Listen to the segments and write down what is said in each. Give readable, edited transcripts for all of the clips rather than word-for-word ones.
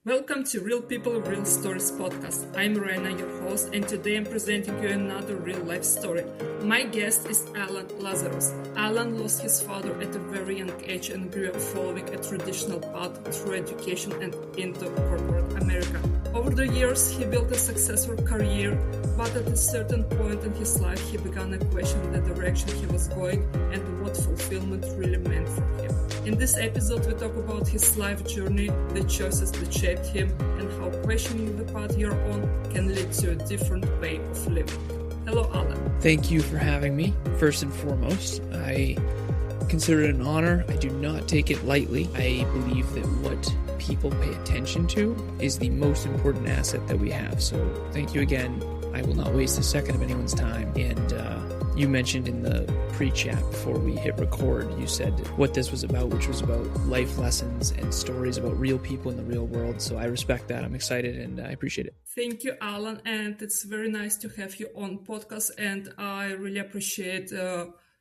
Welcome to Real People, Real Stories podcast. I'm Rena, your host, and today I'm presenting you another real life story. My guest is Lazaros. Alan lost his father at a very young age and grew up following a traditional path through education and into corporate America. Over the years, he built a successful career, but at a certain point in his life, he began to question the direction he was going and what fulfillment really meant for him. In this episode, we talk about his life journey, the choices that shaped him, and how questioning the path you're on can lead to a different way of living. Hello, Alan. Thank you for having me. First and foremost, I consider it an honor. I do not take it lightly. I believe that what people pay attention to is the most important asset that we have. So thank you again. I will not waste a second of anyone's time. And you mentioned in the pre-chat before we hit record, you said what this was about, which was about life lessons and stories about real people in the real world. So I respect that. I'm excited and I appreciate it. Thank you, Alan. And it's very nice to have you on podcast. And I really appreciate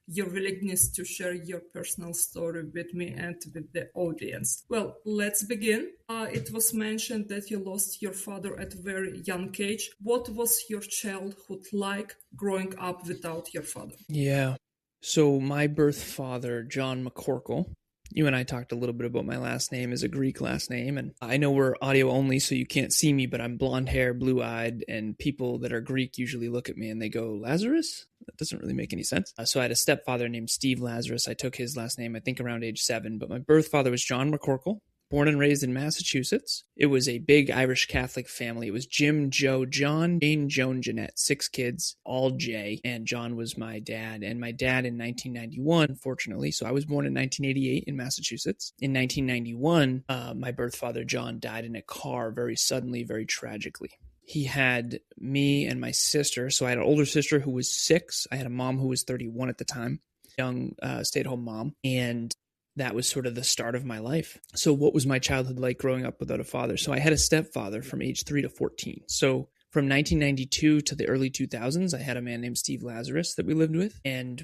your willingness to share your personal story with me and with the audience. Well, let's begin. It was mentioned that you lost your father at a very young age. What was your childhood like growing up without your father? Yeah. So my birth father, John McCorkle, you and I talked a little bit about my last name is a Greek last name, and I know we're audio only, so you can't see me, but I'm blonde hair, blue-eyed, and people that are Greek usually look at me and they go, Lazarus? That doesn't really make any sense. So I had a stepfather named Steve Lazarus. I took his last name, I think, around age 7, but my birth father was John McCorkle, born and raised in Massachusetts. It was a big Irish Catholic family. It was Jim, Joe, John, Jane, Joan, Jeanette, 6 kids, all J, and John was my dad. And my dad in 1991, fortunately, so I was born in 1988 in Massachusetts. In 1991, my birth father, John, died in a car very suddenly, very tragically. He had me and my sister. So I had an older sister who was 6. I had a mom who was 31 at the time, young stay-at-home mom. And that was sort of the start of my life. So what was my childhood like growing up without a father? So I had a stepfather from age 3 to 14. So from 1992 to the early 2000s, I had a man named Steve Lazarus that we lived with. And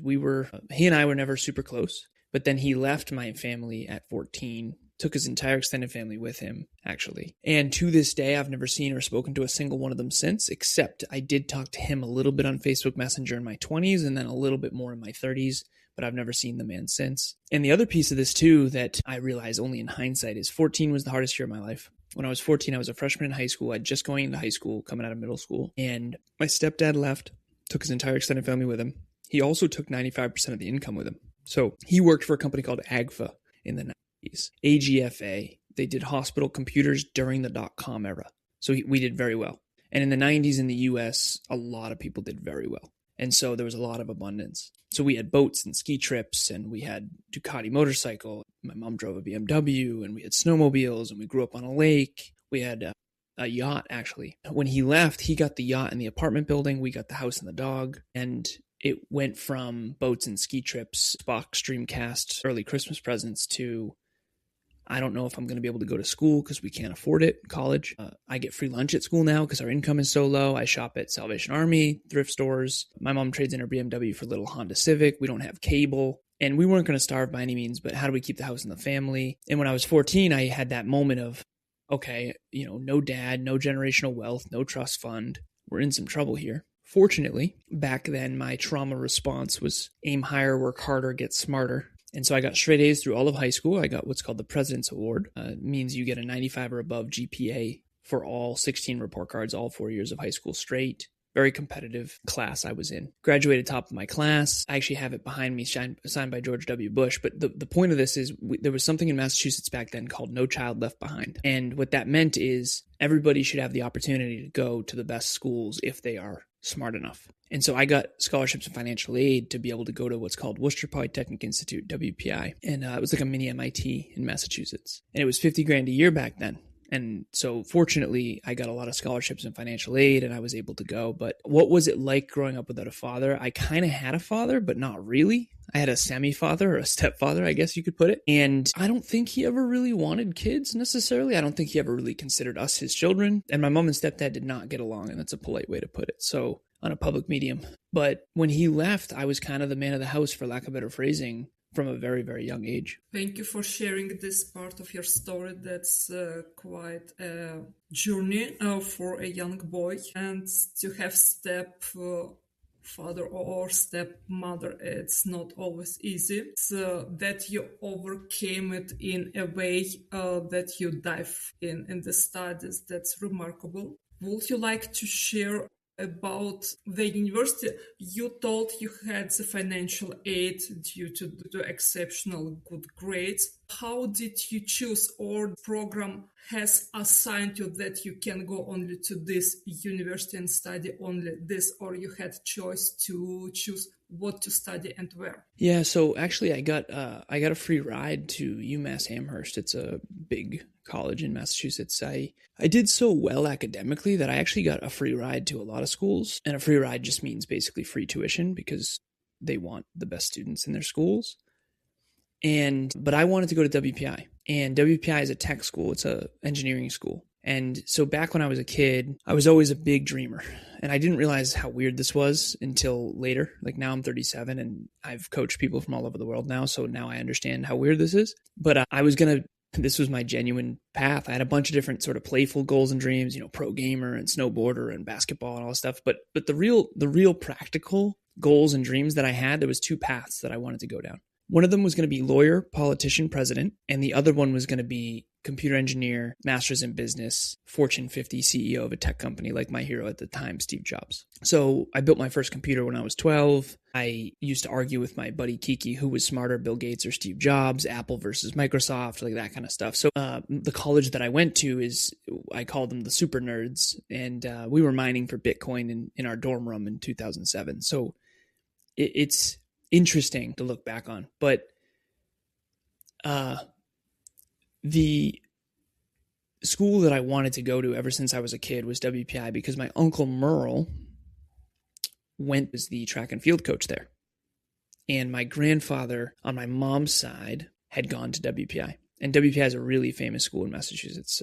he and I were never super close. But then he left my family at 14, took his entire extended family with him, actually. And to this day, I've never seen or spoken to a single one of them since, except I did talk to him a little bit on Facebook Messenger in my 20s and then a little bit more in my 30s. But I've never seen the man since. And the other piece of this too that I realize only in hindsight is 14 was the hardest year of my life. When I was 14, I was a freshman in high school. I'd just going into high school, coming out of middle school. And my stepdad left, took his entire extended family with him. He also took 95% of the income with him. So he worked for a company called AGFA in the 90s. AGFA, they did hospital computers during the .com era. So we did very well. And in the 90s in the US, a lot of people did very well. And so there was a lot of abundance. So we had boats and ski trips and we had Ducati motorcycle. My mom drove a BMW and we had snowmobiles and we grew up on a lake. We had a yacht, actually. When he left, he got the yacht in the apartment building. We got the house and the dog. And it went from boats and ski trips, box Dreamcast, early Christmas presents to I don't know if I'm going to be able to go to school because we can't afford it, college. I get free lunch at school now because our income is so low. I shop at Salvation Army, thrift stores. My mom trades in her BMW for a little Honda Civic. We don't have cable. And we weren't going to starve by any means, but how do we keep the house and the family? And when I was 14, I had that moment of, okay, no dad, no generational wealth, no trust fund. We're in some trouble here. Fortunately, back then, my trauma response was aim higher, work harder, get smarter. And so I got straight A's through all of high school. I got what's called the President's Award. It means you get a 95 or above GPA for all 16 report cards, all 4 years of high school straight. Very competitive class I was in. Graduated top of my class. I actually have it behind me, signed by George W. Bush. But the point of this is there was something in Massachusetts back then called No Child Left Behind. And what that meant is everybody should have the opportunity to go to the best schools if they are smart enough. And so I got scholarships and financial aid to be able to go to what's called Worcester Polytechnic Institute, WPI. And it was like a mini MIT in Massachusetts. And it was $50,000 a year back then. And so fortunately, I got a lot of scholarships and financial aid and I was able to go. But what was it like growing up without a father? I kind of had a father, but not really. I had a semi-father or a stepfather, I guess you could put it. And I don't think he ever really wanted kids necessarily. I don't think he ever really considered us his children. And my mom and stepdad did not get along, and that's a polite way to put it. So on a public medium. But when he left, I was kind of the man of the house, for lack of better phrasing. from a very, very young age. Thank you for sharing this part of your story. That's quite a journey for a young boy. And to have stepfather or stepmother, it's not always easy. So that you overcame it in a way that you dive in the studies, that's remarkable. Would you like to share about the university? You told you had the financial aid due to the exceptional good grades. How did you choose, or program has assigned you that you can go only to this university and study only this, or you had choice to choose what to study and where? Yeah, so actually I got a free ride to UMass Amherst. It's a big college in Massachusetts. I did so well academically that I actually got a free ride to a lot of schools, and a free ride just means basically free tuition because they want the best students in their schools. But I wanted to go to WPI, and WPI is a tech school. It's a engineering school. And so back when I was a kid, I was always a big dreamer, and I didn't realize how weird this was until later. Like now I'm 37 and I've coached people from all over the world now. So now I understand how weird this is, but this was my genuine path. I had a bunch of different sort of playful goals and dreams, pro gamer and snowboarder and basketball and all that stuff. But the real practical goals and dreams that I had, there was two paths that I wanted to go down. One of them was going to be lawyer, politician, president, and the other one was going to be computer engineer, master's in business, Fortune 50 CEO of a tech company, like my hero at the time, Steve Jobs. So I built my first computer when I was 12. I used to argue with my buddy Kiki, who was smarter, Bill Gates or Steve Jobs, Apple versus Microsoft, like that kind of stuff. So the college that I went to I called them the super nerds, and we were mining for Bitcoin in our dorm room in 2007. So it's interesting to look back on, but the school that I wanted to go to ever since I was a kid was WPI, because my uncle Merle went as the track and field coach there, and my grandfather on my mom's side had gone to WPI, and WPI is a really famous school in Massachusetts.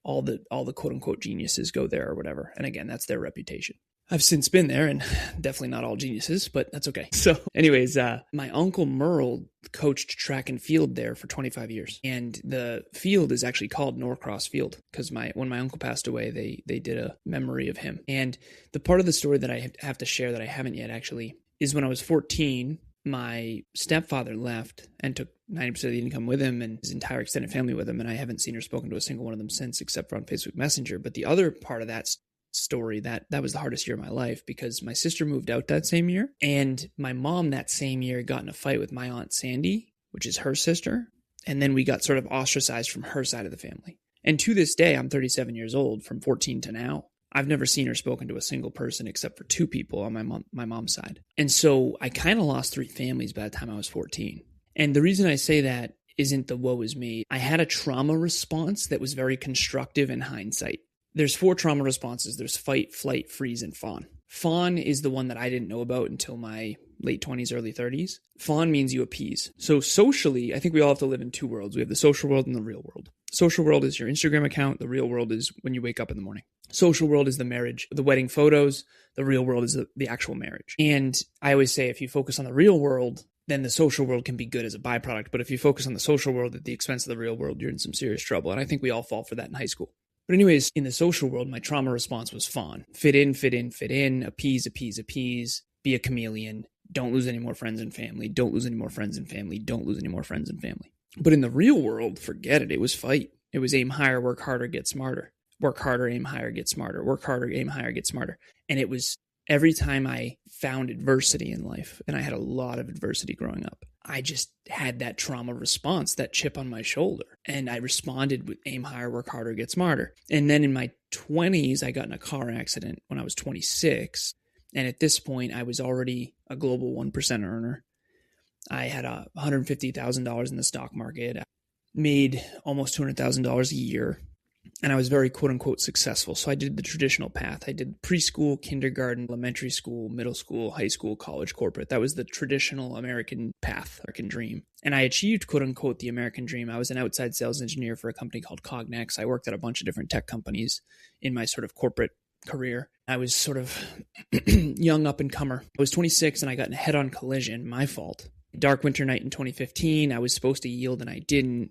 All the quote unquote geniuses go there or whatever, and again, that's their reputation. I've since been there, and definitely not all geniuses, but that's okay. So anyways, my uncle Merle coached track and field there for 25 years. And the field is actually called Norcross Field because when my uncle passed away, they did a memory of him. And the part of the story that I have to share that I haven't yet actually is when I was 14, my stepfather left and took 90% of the income with him and his entire extended family with him. And I haven't seen or spoken to a single one of them since, except for on Facebook Messenger. But the other part of that story, that was the hardest year of my life, because my sister moved out that same year, and my mom that same year got in a fight with my aunt Sandy, which is her sister, and then we got sort of ostracized from her side of the family. And to this day, I'm 37 years old, from 14 to now, I've never seen or spoken to a single person except for two people on my mom's side. And so I kind of lost three families by the time I was 14. And the reason I say that isn't the woe is me. I had a trauma response that was very constructive in hindsight. There's 4 trauma responses. There's fight, flight, freeze, and fawn. Fawn is the one that I didn't know about until my late 20s, early 30s. Fawn means you appease. So socially, I think we all have to live in two worlds. We have the social world and the real world. Social world is your Instagram account. The real world is when you wake up in the morning. Social world is the marriage, the wedding photos. The real world is the actual marriage. And I always say, if you focus on the real world, then the social world can be good as a byproduct. But if you focus on the social world at the expense of the real world, you're in some serious trouble. And I think we all fall for that in high school. But anyways, in the social world, my trauma response was fawn. Fit in, fit in, fit in, appease, appease, appease, be a chameleon, don't lose any more friends and family, don't lose any more friends and family, don't lose any more friends and family. But in the real world, forget it. It was fight. It was aim higher, work harder, get smarter. Work harder, aim higher, get smarter. Work harder, aim higher, get smarter. And it was every time I found adversity in life, and I had a lot of adversity growing up, I just had that trauma response, that chip on my shoulder. And I responded with aim higher, work harder, get smarter. And then in my 20s, I got in a car accident when I was 26. And at this point, I was already a global 1% earner. I had $150,000 in the stock market, I made almost $200,000 a year. And I was very quote unquote successful. So I did the traditional path. I did preschool, kindergarten, elementary school, middle school, high school, college, corporate. That was the traditional American path, American dream. And I achieved quote unquote the American dream. I was an outside sales engineer for a company called Cognex. I worked at a bunch of different tech companies in my sort of corporate career. I was sort of young up and comer. I was 26 and I got in a head-on collision, my fault, Dark winter night in 2015, I was supposed to yield and I didn't.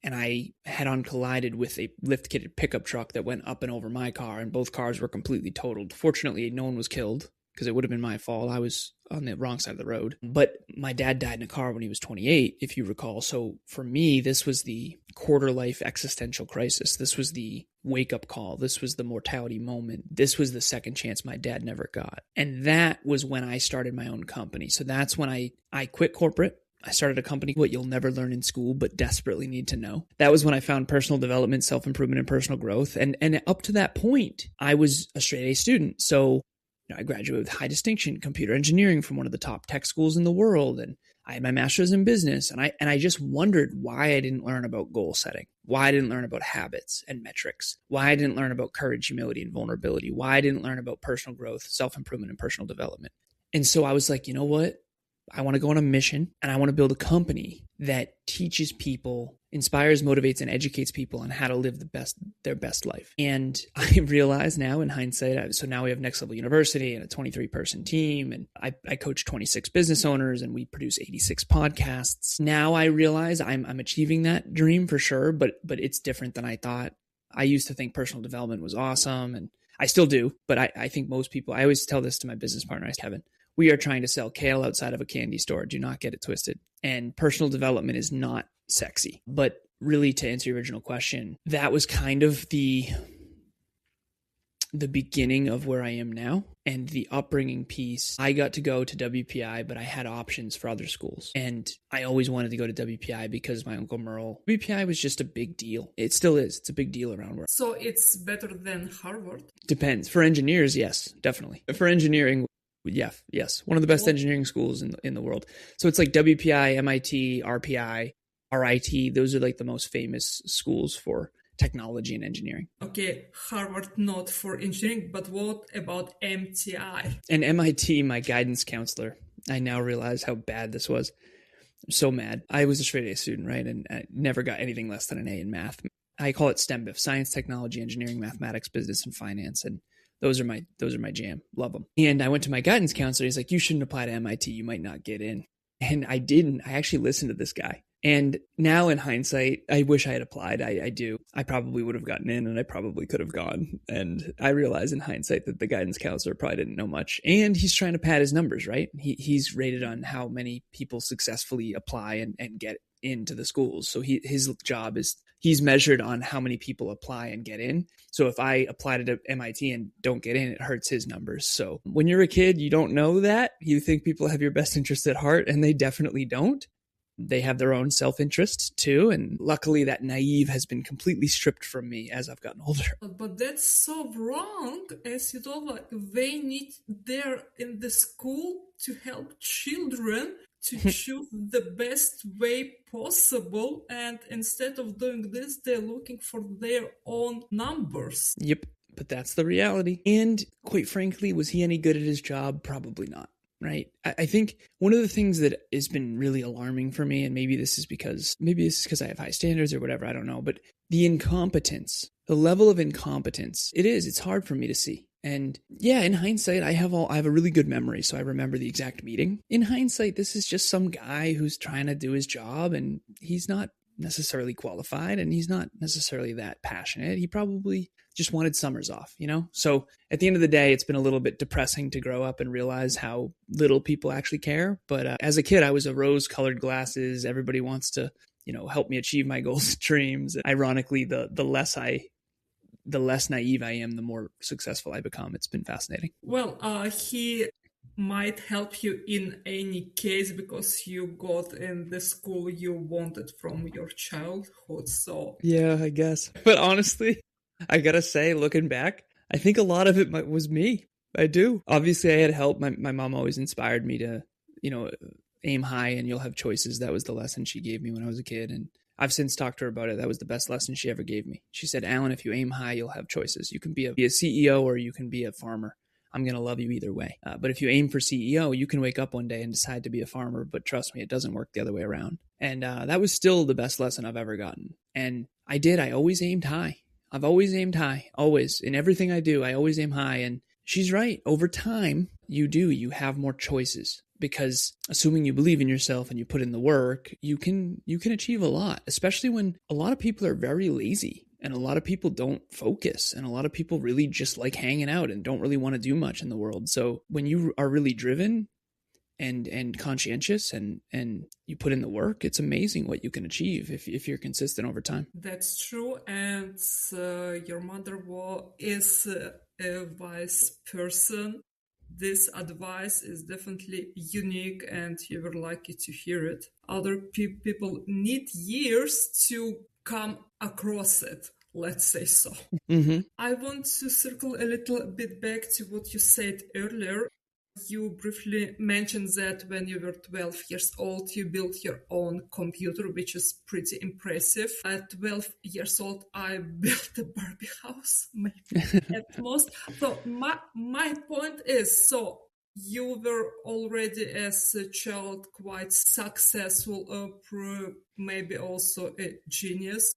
And I head-on collided with a lift-kitted pickup truck that went up and over my car, and both cars were completely totaled. Fortunately, no one was killed, because it would have been my fault. I was on the wrong side of the road. But my dad died in a car when he was 28, if you recall. So for me, this was the quarter-life existential crisis. This was the wake-up call. This was the mortality moment. This was the second chance my dad never got. And that was when I started my own company. So that's when I quit corporate. I started a company, what you'll never learn in school, but desperately need to know. That was when I found personal development, self-improvement, and personal growth. And up to that point, I was a straight A student. So I graduated with high distinction, computer engineering from one of the top tech schools in the world. And I had my master's in business. And I just wondered why I didn't learn about goal setting, why I didn't learn about habits and metrics, why I didn't learn about courage, humility, and vulnerability, why I didn't learn about personal growth, self-improvement, and personal development. And so I was like, you know what? I want to go on a mission and I want to build a company that teaches people, inspires, motivates, and educates people on how to live their best life. And I realize now in hindsight, so now we have Next Level University and a 23-person team, and I coach 26 business owners, and we produce 86 podcasts. Now I realize I'm achieving that dream for sure, but it's different than I thought. I used to think personal development was awesome, and I still do, but I think most people, I always tell this to my business partner, Kevin, we are trying to sell kale outside of a candy store. Do not get it twisted. And personal development is not sexy. But really, to answer your original question, that was kind of the beginning of where I am now and the upbringing piece. I got to go to WPI, but I had options for other schools. And I always wanted to go to WPI because my Uncle Merle, WPI was just a big deal. It still is. It's a big deal around where. So it's better than Harvard? Depends. For engineers, yes, definitely. For engineering, yes. One of the best engineering schools in the world. So it's like WPI, MIT, RPI, RIT. Those are like the most famous schools for technology and engineering. Okay, Harvard not for engineering, but what about MTI? And MIT, my guidance counselor, I now realize how bad this was. I'm so mad. I was a straight A student, right? And I never got anything less than an A in math. I call it STEMBIF, science, technology, engineering, mathematics, business, and finance. And those are my jam. Love them. And I went to my guidance counselor. He's like, you shouldn't apply to MIT. You might not get in. And I didn't. I actually listened to this guy. And now in hindsight, I wish I had applied. I do. I probably would have gotten in and I probably could have gone. And I realize in hindsight that the guidance counselor probably didn't know much. And he's trying to pad his numbers, right? He's rated on how many people successfully apply and get into the schools. So his job is he's measured on how many people apply and get in. So if I apply to MIT and don't get in, it hurts his numbers. So when you're a kid, you don't know that. You think people have your best interest at heart, and they definitely don't. They have their own self-interest too. And luckily that naive has been completely stripped from me as I've gotten older. But that's so wrong. As you told, like they're in the school to help children to choose the best way possible. And instead of doing this, they're looking for their own numbers. Yep. But that's the reality. And quite frankly, was he any good at his job? Probably not. Right. I think one of the things that has been really alarming for me, and maybe this is because I have high standards or whatever, I don't know, but the incompetence, the level of incompetence, it's hard for me to see. And yeah, in hindsight, I have a really good memory, so I remember the exact meeting. In hindsight, this is just some guy who's trying to do his job, and he's not necessarily qualified, and he's not necessarily that passionate. He probably just wanted summers off, So at the end of the day, it's been a little bit depressing to grow up and realize how little people actually care. But as a kid, I was a rose-colored glasses. Everybody wants to, help me achieve my goals and dreams. Ironically, the less naive I am, the more successful I become. It's been fascinating. Well, he might help you in any case because you got in the school you wanted from your childhood. So yeah, I guess. But honestly, I gotta say, looking back, I think a lot of it was me. I do. Obviously, I had help. My mom always inspired me to, aim high and you'll have choices. That was the lesson she gave me when I was a kid. And I've since talked to her about it. That was the best lesson she ever gave me. She said, Alan, if you aim high, you'll have choices. You can be a CEO or you can be a farmer. I'm going to love you either way. But if you aim for CEO, you can wake up one day and decide to be a farmer. But trust me, it doesn't work the other way around. And that was still the best lesson I've ever gotten. And I did. I always aimed high. I've always aimed high, always. In everything I do, I always aim high. And she's right. Over time, you have more choices. because assuming you believe in yourself and you put in the work, you can achieve a lot, especially when a lot of people are very lazy and a lot of people don't focus and a lot of people really just like hanging out and don't really want to do much in the world. So when you are really driven and conscientious and you put in the work, it's amazing what you can achieve if you're consistent over time. That's true. And your mother is a wise person. This advice is definitely unique and you were lucky to hear it. Other people need years to come across it, let's say so. Mm-hmm. I want to circle a little bit back to what you said earlier. You briefly mentioned that when you were 12 years old, you built your own computer, which is pretty impressive. At 12 years old, I built a Barbie house, maybe at most. So my point is, so you were already as a child quite successful, maybe also a genius.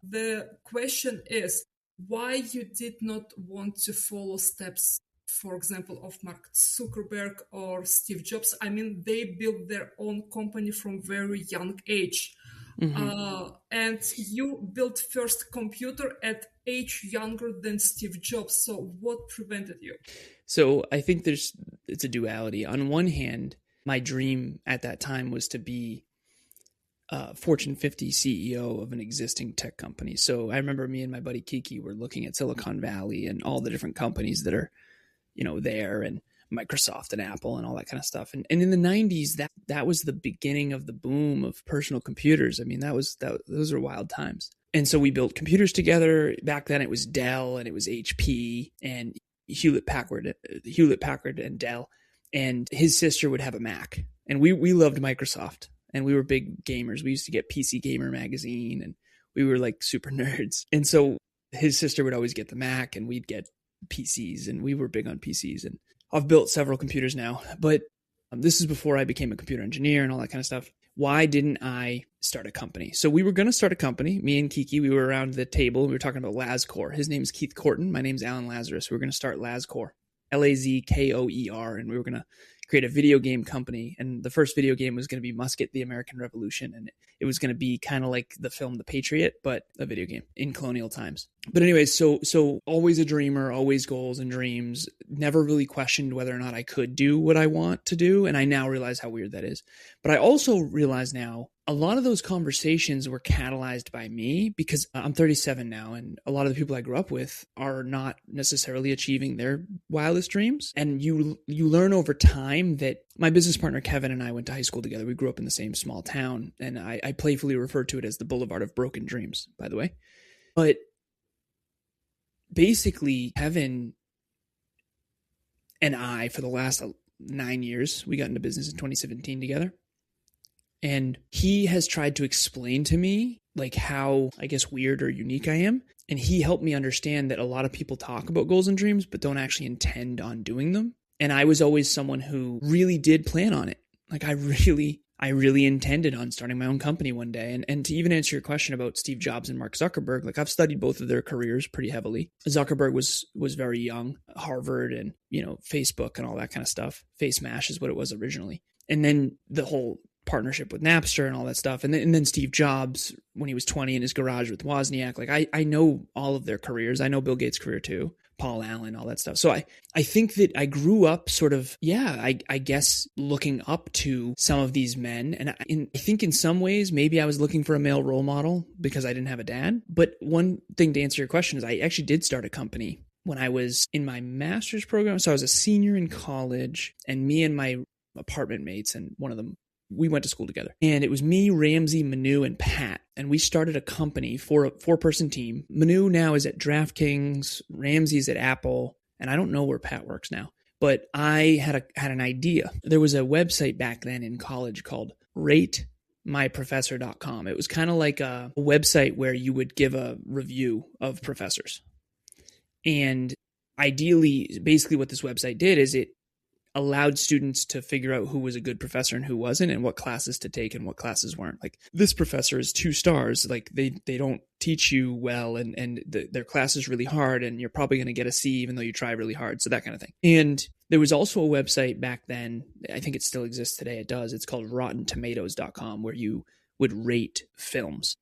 The question is, why you did not want to follow steps, for example, of Mark Zuckerberg or Steve Jobs? I mean, they built their own company from very young age. Mm-hmm. And you built first computer at age younger than Steve Jobs. So what prevented you? So I think it's a duality. On one hand, my dream at that time was to be Fortune 50 CEO of an existing tech company. So I remember me and my buddy Kiki were looking at Silicon Valley and all the different companies that are, there, and Microsoft and Apple and all that kind of stuff. And in the 90s, that was the beginning of the boom of personal computers. I mean, those are wild times. And so we built computers together. Back then it was Dell and it was HP and Hewlett Packard and Dell. And his sister would have a Mac. And we loved Microsoft. And we were big gamers. We used to get PC Gamer magazine and we were like super nerds. And so his sister would always get the Mac and we'd get PCs, and we were big on PCs. And I've built several computers now, but this is before I became a computer engineer and all that kind of stuff. Why didn't I start a company? So we were going to start a company. Me and Kiki, we were around the table. We were talking about Lazcore. His name's Keith Corton. My name's Alan Lazarus. We were going to start Lazcore, Lazkoer. And we were going to create a video game company. And the first video game was going to be Musket, the American Revolution. And it was going to be kind of like the film The Patriot, but a video game in colonial times. But anyways, so always a dreamer, always goals and dreams, never really questioned whether or not I could do what I want to do. And I now realize how weird that is. But I also realize now a lot of those conversations were catalyzed by me because I'm 37 now, and a lot of the people I grew up with are not necessarily achieving their wildest dreams. And you learn over time that my business partner Kevin and I went to high school together. We grew up in the same small town, and I playfully refer to it as the Boulevard of Broken Dreams, by the way. But basically, Kevin and I, for the last 9 years, we got into business in 2017 together. And he has tried to explain to me like how, I guess, weird or unique I am. And he helped me understand that a lot of people talk about goals and dreams, but don't actually intend on doing them. And I was always someone who really did plan on it. Like I really intended on starting my own company one day. And to even answer your question about Steve Jobs and Mark Zuckerberg, like I've studied both of their careers pretty heavily. Zuckerberg was very young, Harvard and, Facebook and all that kind of stuff. Face Mash is what it was originally. And then the whole partnership with Napster and all that stuff. And then Steve Jobs, when he was 20 in his garage with Wozniak, like I know all of their careers. I know Bill Gates' career too, Paul Allen, all that stuff. So I think that I grew up sort of, I guess looking up to some of these men. And I think in some ways, maybe I was looking for a male role model because I didn't have a dad. But one thing to answer your question is I actually did start a company when I was in my master's program. So I was a senior in college, and me and my apartment mates, and one of them, we went to school together. And it was me, Ramsey, Manu, and Pat. And we started a company for a 4-person team. Manu now is at DraftKings. Ramsey's at Apple. And I don't know where Pat works now. But I had an idea. There was a website back then in college called ratemyprofessor.com. It was kind of like a website where you would give a review of professors. And ideally, basically what this website did is it allowed students to figure out who was a good professor and who wasn't, and what classes to take and what classes weren't. Like, this professor is 2 stars. Like, they don't teach you well, and their class is really hard, and you're probably going to get a C even though you try really hard. So that kind of thing. And there was also a website back then, I think it still exists today. It does. It's called rottentomatoes.com, where you would rate films.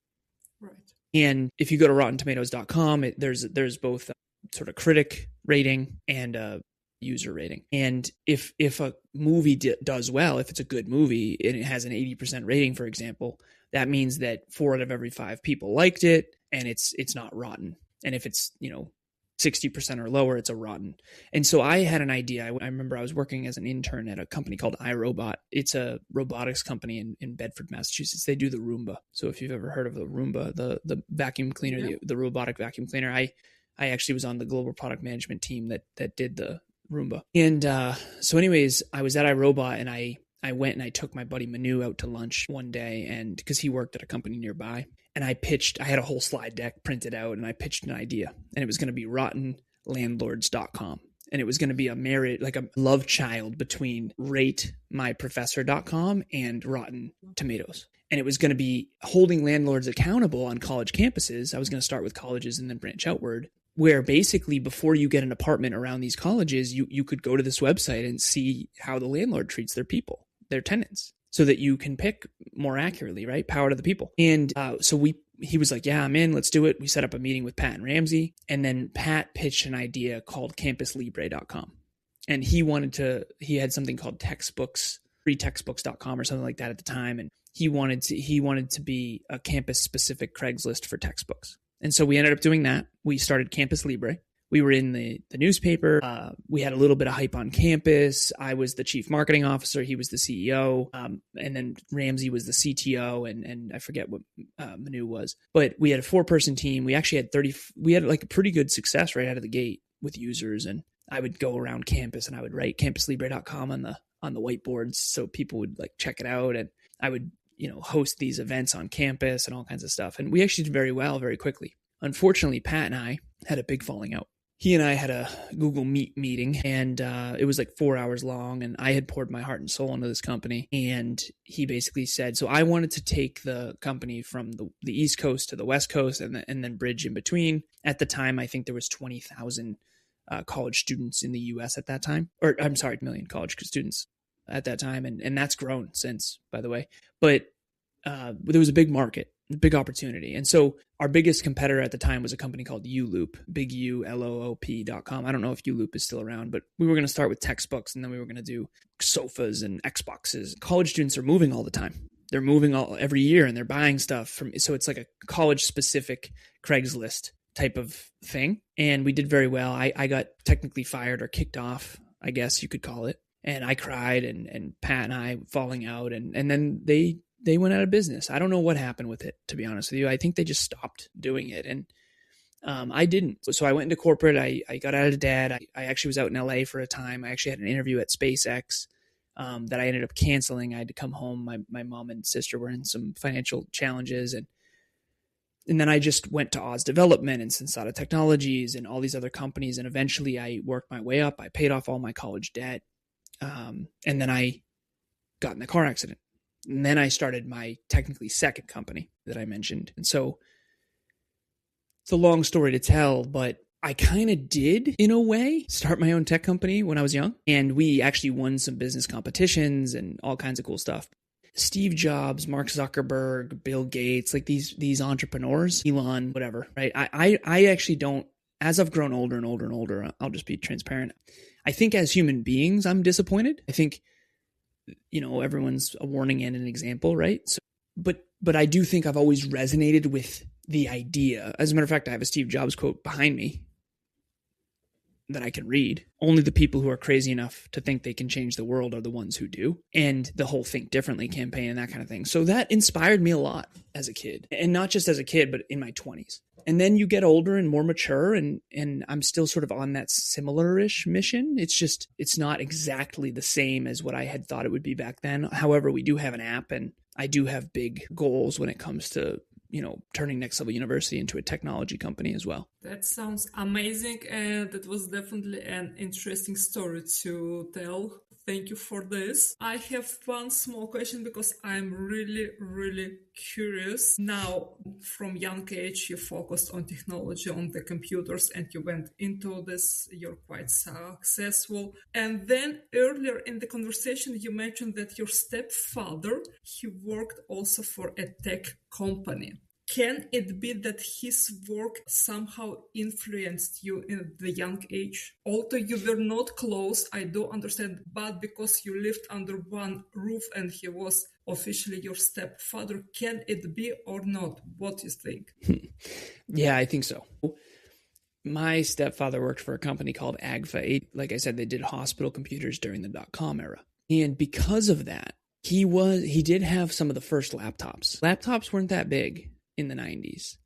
Right. And if you go to rottentomatoes.com, there's both a sort of critic rating and a user rating. And if a movie does well, if it's a good movie and it has an 80% rating, for example, that means that 4 out of every 5 people liked it, and it's not rotten. And if it's 60% or lower, it's a rotten. And so I had an idea. I remember I was working as an intern at a company called iRobot. It's a robotics company in Bedford, Massachusetts. They do the Roomba. So if you've ever heard of the Roomba, the vacuum cleaner, yeah. the robotic vacuum cleaner, I actually was on the global product management team that did the Roomba. And so anyways, I was at iRobot, and I went and I took my buddy Manu out to lunch one day, and because he worked at a company nearby, and I had a whole slide deck printed out, and I pitched an idea, and it was going to be rottenlandlords.com. And it was going to be a love child between ratemyprofessor.com and Rotten Tomatoes. And it was going to be holding landlords accountable on college campuses. I was going to start with colleges and then branch outward, where basically before you get an apartment around these colleges, you could go to this website and see how the landlord treats their people, their tenants, so that you can pick more accurately, right? Power to the people. And so he was like, yeah, I'm in, let's do it. We set up a meeting with Pat and Ramsey. And then Pat pitched an idea called campuslibre.com. And he had something called textbooks, freetextbooks.com or something like that at the time. And he wanted to be a campus specific Craigslist for textbooks. And so we ended up doing that. We started Campus Libre. We were in the newspaper. We had a little bit of hype on campus. I was the chief marketing officer. He was the CEO. And then Ramsey was the CTO. And I forget what Manu was. But we had a 4-person team. We actually had we had like a pretty good success right out of the gate with users. And I would go around campus and I would write campuslibre.com on the whiteboards so people would like check it out. And I would host these events on campus and all kinds of stuff. And we actually did very well very quickly. Unfortunately, Pat and I had a big falling out. He and I had a Google Meet meeting, and it was like 4 hours long, and I had poured my heart and soul into this company. And he basically said, so I wanted to take the company from the East Coast to the West Coast and then bridge in between. At the time, I think there was 20,000 college students in the U.S. at that time. Or I'm sorry, million college students at that time. And that's grown since, by the way. But there was a big market, a big opportunity. And so our biggest competitor at the time was a company called ULoop, big ULOOP.com. I don't know if ULoop is still around, but we were going to start with textbooks, and then we were going to do sofas and Xboxes. College students are moving all the time. They're moving every year, and they're buying stuff so it's like a college specific Craigslist type of thing. And we did very well. I got technically fired or kicked off, I guess you could call it. And I cried, and Pat and I falling out, and then they went out of business. I don't know what happened with it, to be honest with you. I think they just stopped doing it. And I didn't. So I went into corporate. I got out of dad. I actually was out in LA for a time. I actually had an interview at SpaceX that I ended up canceling. I had to come home. My mom and sister were in some financial challenges. And then I just went to Oz Development and Sensata Technologies and all these other companies. And eventually I worked my way up. I paid off all my college debt. And then I got in the car accident. And then I started my technically second company that I mentioned. And so it's a long story to tell, but I kind of did, in a way, start my own tech company when I was young. And we actually won some business competitions and all kinds of cool stuff. Steve Jobs, Mark Zuckerberg, Bill Gates, like these entrepreneurs, Elon, whatever, right? I actually don't, as I've grown older and older and older, I'll just be transparent. I think as human beings, I'm disappointed. I think everyone's a warning and an example, right? So, but I do think I've always resonated with the idea. As a matter of fact, I have a Steve Jobs quote behind me that I can read. Only the people who are crazy enough to think they can change the world are the ones who do. And the whole Think Differently campaign and that kind of thing. So that inspired me a lot as a kid. And not just as a kid, but in my 20s. And then you get older and more mature, and I'm still sort of on that similar-ish mission. It's not exactly the same as what I had thought it would be back then. However, we do have an app, and I do have big goals when it comes to, turning Next Level University into a technology company as well. That sounds amazing, and that was definitely an interesting story to tell. Thank you for this. I have one small question because I'm really, really curious. Now, from young age, you focused on technology, on the computers, and you went into this. You're quite successful. And then earlier in the conversation, you mentioned that your stepfather, he worked also for a tech company. Can it be that his work somehow influenced you in the young age? Although you were not close, I do understand, but because you lived under one roof and he was officially your stepfather, can it be or not? What do you think? Yeah, I think so. My stepfather worked for a company called AGFA. Like I said, they did hospital computers during the .com era. And because of that, he did have some of the first laptops. Laptops weren't that big in the 90s.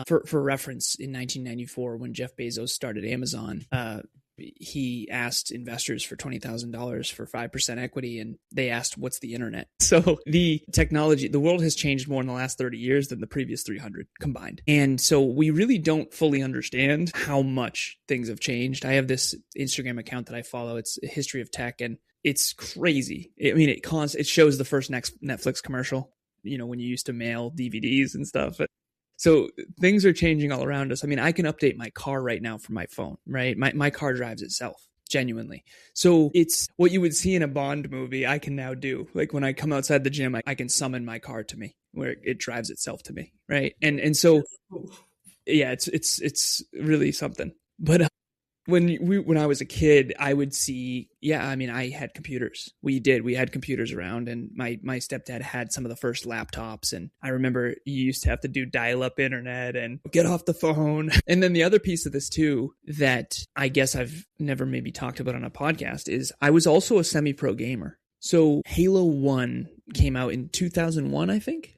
For reference, in 1994, when Jeff Bezos started Amazon, he asked investors for $20,000 for 5% equity, and they asked, what's the internet? So the technology, the world has changed more in the last 30 years than the previous 300 combined. And so we really don't fully understand how much things have changed. I have this Instagram account that I follow. It's a history of tech, and it's crazy. I mean, it shows the first Netflix commercial, when you used to mail DVDs and stuff. So things are changing all around us. I mean, I can update my car right now from my phone, right? My car drives itself, genuinely. So it's what you would see in a Bond movie, I can now do. Like when I come outside the gym, I can summon my car to me, where it drives itself to me, right? And so, yeah, it's really something. But when I was a kid, I would see, I had computers. We had computers around, and my stepdad had some of the first laptops. And I remember you used to have to do dial-up internet and get off the phone. And then the other piece of this too, that I guess I've never maybe talked about on a podcast, is I was also a semi-pro gamer. So Halo 1 came out in 2001, I think.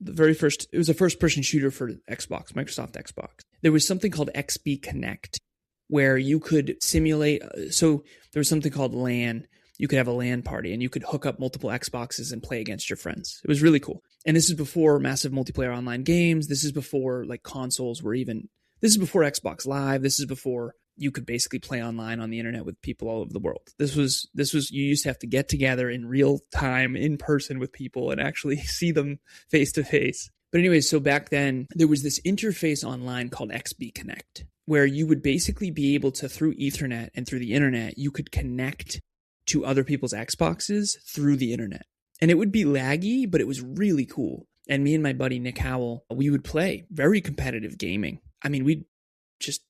It was a first-person shooter for Xbox, Microsoft Xbox. There was something called XB Connect, where you could simulate. So there was something called LAN. You could have a LAN party, and you could hook up multiple Xboxes and play against your friends. It was really cool. And this is before massive multiplayer online games. This is before consoles were even. This is before Xbox Live. This is before you could basically play online on the internet with people all over the world. This was you used to have to get together in real time, in person with people, and actually see them face to face. But anyways, so back then there was this interface online called XB Connect, where you would basically be able to, through Ethernet and through the internet, you could connect to other people's Xboxes through the internet. And it would be laggy, but it was really cool. And me and my buddy Nick Howell, we would play very competitive gaming. I mean, we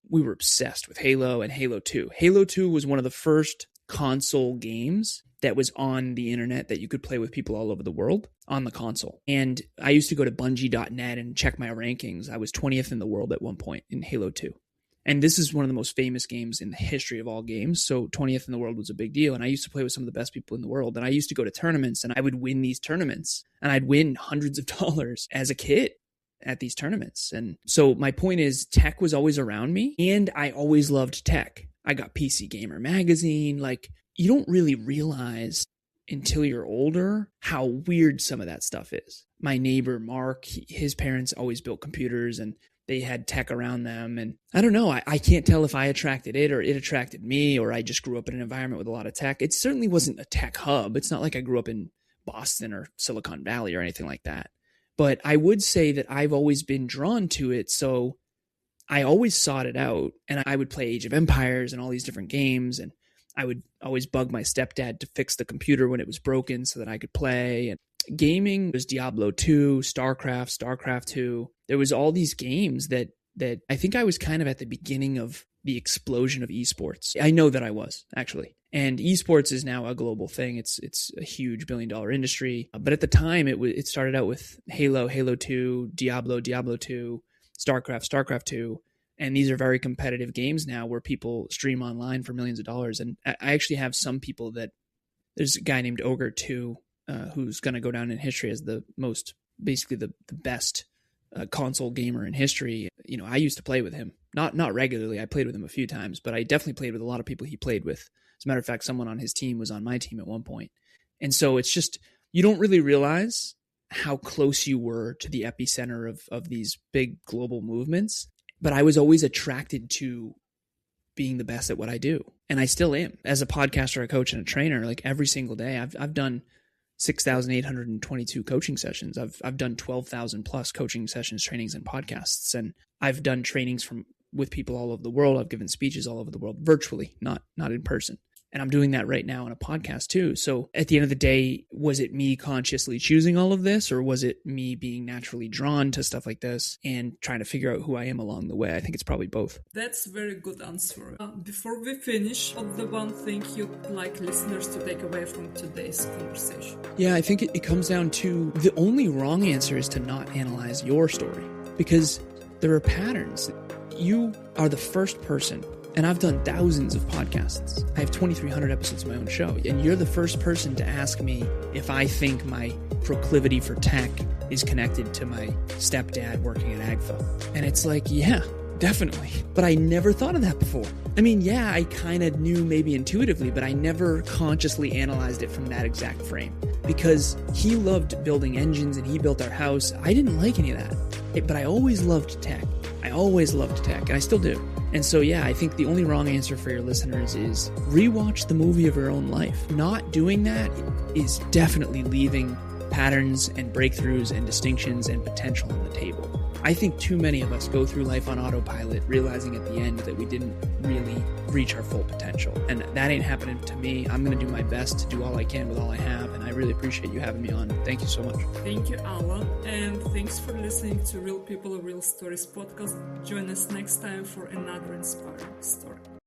were obsessed with Halo and Halo 2. Halo 2 was one of the first console games that was on the internet that you could play with people all over the world on the console. And I used to go to Bungie.net and check my rankings. I was 20th in the world at one point in Halo 2. And this is one of the most famous games in the history of all games. So 20th in the world was a big deal. And I used to play with some of the best people in the world. And I used to go to tournaments, and I would win these tournaments. And I'd win hundreds of dollars as a kid at these tournaments. And so my point is, tech was always around me, and I always loved tech. I got PC Gamer magazine. You don't really realize until you're older how weird some of that stuff is. My neighbor, Mark, his parents always built computers, and they had tech around them. And I don't know, I can't tell if I attracted it or it attracted me, or I just grew up in an environment with a lot of tech. It certainly wasn't a tech hub. It's not like I grew up in Boston or Silicon Valley or anything like that. But I would say that I've always been drawn to it. So I always sought it out, and I would play Age of Empires and all these different games. And I would always bug my stepdad to fix the computer when it was broken so that I could play. And gaming was Diablo 2, StarCraft 2. There was all these games that I think I was kind of at the beginning of the explosion of esports. I know that I was, actually. And esports is now a global thing. It's a huge $1 billion industry. But at the time, it started out with Halo 2, Diablo 2, StarCraft 2. And these are very competitive games now where people stream online for millions of dollars. And I actually have some people there's a guy named Ogre 2 who's going to go down in history as the best console gamer in history. I used to play with him, not regularly. I played with him a few times, but I definitely played with a lot of people he played with. As a matter of fact, someone on his team was on my team at one point. And so it's just, you don't really realize how close you were to the epicenter of these big global movements. But I was always attracted to being the best at what I do. And I still am. As a podcaster, a coach, and a trainer, like every single day, I've done 6,822 coaching sessions. I've done 12,000 plus coaching sessions, trainings, and podcasts. And I've done trainings with people all over the world. I've given speeches all over the world virtually, not in person. And I'm doing that right now on a podcast too. So at the end of the day, was it me consciously choosing all of this, or was it me being naturally drawn to stuff like this and trying to figure out who I am along the way? I think it's probably both. That's a very good answer. Before we finish, what's the one thing you'd like listeners to take away from today's conversation? Yeah, I think it comes down to the only wrong answer is to not analyze your story, because there are patterns. You are the first person. And I've done thousands of podcasts. I have 2,300 episodes of my own show. And you're the first person to ask me if I think my proclivity for tech is connected to my stepdad working at AgFo. And it's like, yeah, definitely. But I never thought of that before. I mean, yeah, I kind of knew maybe intuitively, but I never consciously analyzed it from that exact frame. Because he loved building engines and he built our house. I didn't like any of that. But I always loved tech. And I still do. And so, yeah, I think the only wrong answer for your listeners is rewatch the movie of your own life. Not doing that is definitely leaving patterns and breakthroughs and distinctions and potential on the table. I think too many of us go through life on autopilot, realizing at the end that we didn't really reach our full potential. And that ain't happening to me. I'm going to do my best to do all I can with all I have. And I really appreciate you having me on. Thank you so much. Thank you, Alan. And thanks for listening to Real People, Real Stories podcast. Join us next time for another inspiring story.